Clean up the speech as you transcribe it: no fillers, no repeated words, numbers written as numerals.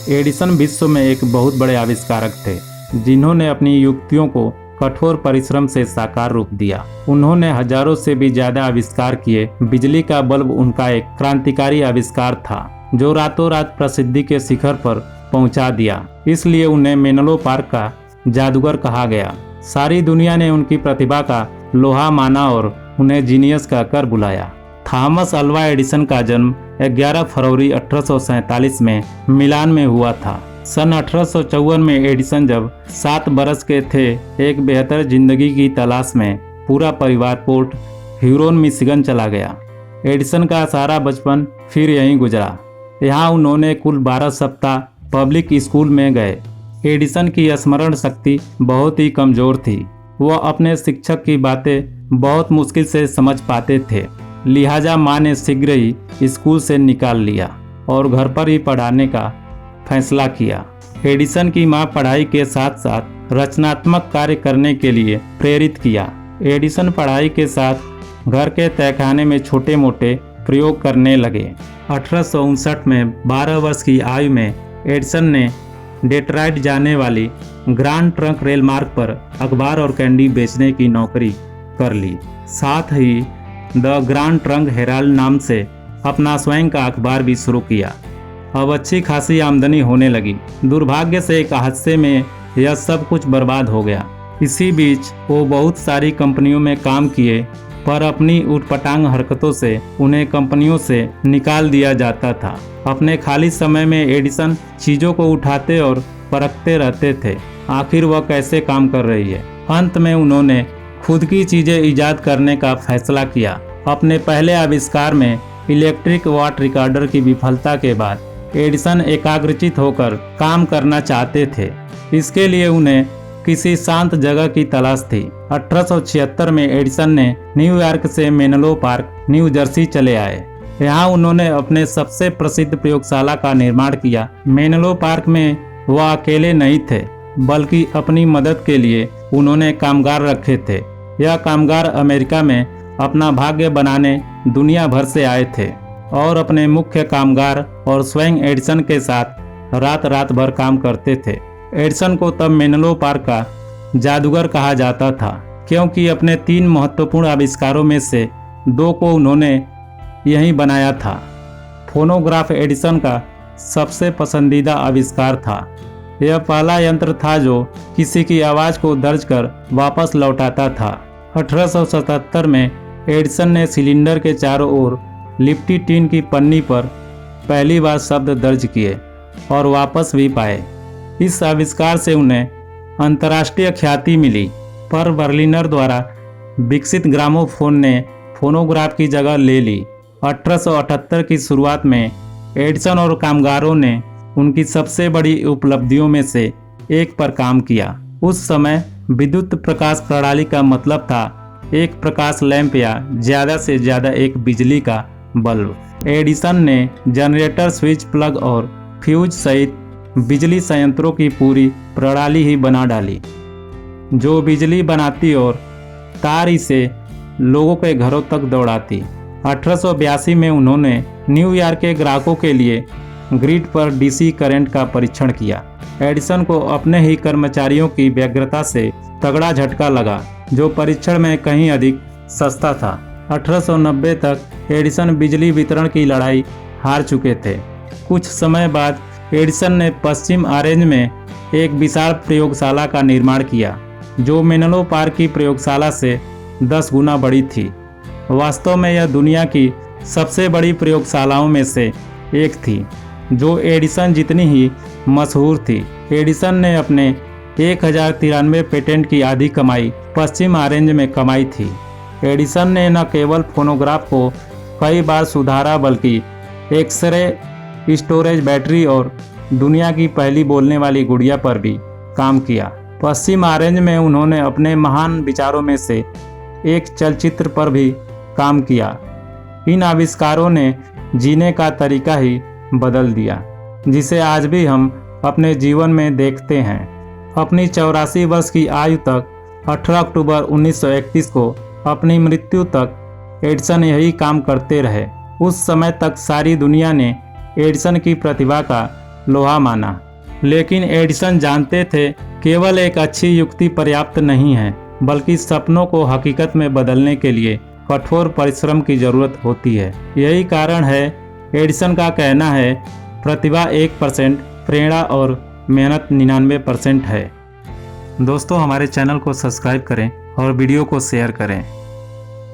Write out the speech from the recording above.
Edison विश्व में एक बहुत बड़े आविष्कारक थे, जिन्होंने अपनी युक्तियों को कठोर परिश्रम से साकार रूप दिया। उन्होंने हजारों से भी ज्यादा आविष्कार किए। बिजली का बल्ब उनका एक क्रांतिकारी आविष्कार था, जो रातों रात प्रसिद्धि के शिखर पर पहुंचा दिया। इसलिए उन्हें मेनलो पार्क का जादूगर कहा गया। सारी दुनिया ने उनकी प्रतिभा का लोहा माना और उन्हें जीनियस कहकर बुलाया। थॉमस अल्वा एडिसन का जन्म 11 फरवरी 1847 में मिलान में हुआ था। सन 1854 में एडिसन जब 7 बरस के थे, एक बेहतर जिंदगी की तलाश में पूरा परिवार पोर्ट ह्यूरोन मिशिगन चला गया। एडिसन का सारा बचपन फिर यहीं गुजरा। यहाँ उन्होंने कुल 12 सप्ताह पब्लिक स्कूल में गए। एडिसन की स्मरण शक्ति बहुत ही कमजोर थी। वह अपने शिक्षक की बातें बहुत मुश्किल से समझ पाते थे। लिहाजा माँ ने शीघ्र ही स्कूल से निकाल लिया और घर पर ही पढ़ाने का फैसला किया। एडिसन की माँ पढ़ाई के साथ साथ रचनात्मक कार्य करने के लिए प्रेरित किया। एडिसन पढ़ाई के साथ घर के तहखाने में छोटे मोटे प्रयोग करने लगे। 1859 में 12 वर्ष की आयु में एडिसन ने डेट्रॉइट जाने वाली ग्रांड ट्रंक रेल मार्ग पर अखबार और कैंडी बेचने की नौकरी कर ली। साथ ही द ग्रांड ट्रंक हेराल्ड नाम से अपना स्वयं का अखबार भी शुरू किया। अब अच्छी खासी आमदनी होने लगी। दुर्भाग्य से एक हादसे में यह सब कुछ बर्बाद हो गया। इसी बीच वो बहुत सारी कंपनियों में काम किए, पर अपनी उटपटांग हरकतों से उन्हें कंपनियों से निकाल दिया जाता था। अपने खाली समय में एडिसन चीज़ों को उठाते और परखते रहते थे, आखिर वह कैसे काम कर रही है। अंत में उन्होंने खुद की चीज़ें ईजाद करने का फैसला किया। अपने पहले आविष्कार में इलेक्ट्रिक वाट रिकॉर्डर की विफलता के बाद एडिसन एकाग्रचित होकर काम करना चाहते थे। इसके लिए उन्हें किसी शांत जगह की तलाश थी। 1876 में एडिसन ने न्यूयॉर्क से मेनलो पार्क, न्यू जर्सी चले आए। यहाँ उन्होंने अपने सबसे प्रसिद्ध प्रयोगशाला का निर्माण किया। मेनलो पार्क में वह अकेले नहीं थे, बल्कि अपनी मदद के लिए उन्होंने कामगार रखे थे। यह कामगार अमेरिका में अपना भाग्य बनाने दुनिया भर से आए थे और अपने मुख्य कामगार और स्वयं एडिसन के साथ रात रात भर काम करते थे। एडिसन को तब मेनलो पार्क का जादूगर कहा जाता था, क्योंकि अपने 3 महत्वपूर्ण आविष्कारों में से 2 को उन्होंने यहीं बनाया था। फोनोग्राफ एडिसन का सबसे पसंदीदा आविष्कार था। यह पहला यंत्र था जो किसी की आवाज़ को दर्ज कर वापस लौटाता था। 1877 में एडिसन ने सिलेंडर के चारों ओर लिपटी टीन की पन्नी पर पहली बार शब्द दर्ज किए और वापस भी पाए। इस आविष्कार से उन्हें अंतर्राष्ट्रीय ख्याति मिली, पर बर्लिनर द्वारा विकसित ग्रामोफोन ने फोनोग्राफ की जगह ले ली। 1878 की शुरुआत में एडिसन और कामगारों ने उनकी सबसे बड़ी उपलब्धियों में से एक पर काम किया। उस समय विद्युत प्रकाश प्रणाली का मतलब था एक प्रकाश लैंप या ज़्यादा से ज़्यादा एक बिजली का बल्ब। एडिसन ने जनरेटर, स्विच, प्लग और फ्यूज सहित बिजली संयंत्रों की पूरी प्रणाली ही बना डाली, जो बिजली बनाती और तार इसे लोगों के घरों तक दौड़ाती। 1882 में उन्होंने न्यूयॉर्क के ग्राहकों के लिए ग्रिड पर डीसी करंट का परीक्षण किया। एडिसन को अपने ही कर्मचारियों की व्यग्रता से तगड़ा झटका लगा, जो परीक्षण में कहीं अधिक सस्ता था। 1890 तक एडिसन बिजली वितरण की लड़ाई हार चुके थे। कुछ समय बाद एडिसन ने पश्चिम ऑरेंज में एक विशाल प्रयोगशाला का निर्माण किया, जो मेनलो पार्क की प्रयोगशाला से 10 गुना बड़ी थी। वास्तव में यह दुनिया की सबसे बड़ी प्रयोगशालाओं में से एक थी, जो एडिसन जितनी ही मशहूर थी। एडिसन ने अपने 1093 पेटेंट की आधी कमाई पश्चिम ऑरेंज में कमाई थी। एडिसन ने न केवल फोनोग्राफ को कई बार सुधारा, बल्कि एक्सरे, स्टोरेज, बैटरी और दुनिया की पहली बोलने वाली गुड़िया पर भी काम किया। पश्चिम ऑरेंज में उन्होंने अपने महान विचारों में से एक चलचित्र पर भी काम किया। इन आविष्कारों ने जीने का तरीका ही बदल दिया, जिसे आज भी हम अपने जीवन में देखते हैं। अपनी 84 वर्ष की आयु तक 18 अक्टूबर 1931 को अपनी मृत्यु तक एडिसन यही काम करते रहे। उस समय तक सारी दुनिया ने एडिसन की प्रतिभा का लोहा माना। लेकिन एडिसन जानते थे केवल एक अच्छी युक्ति पर्याप्त नहीं है, बल्कि सपनों को हकीकत में बदलने के लिए कठोर परिश्रम की जरूरत होती है। यही कारण है एडिसन का कहना है, प्रतिभा 1%, प्रेरणा और मेहनत 99% है। दोस्तों, हमारे चैनल को सब्सक्राइब करें और वीडियो को शेयर करें।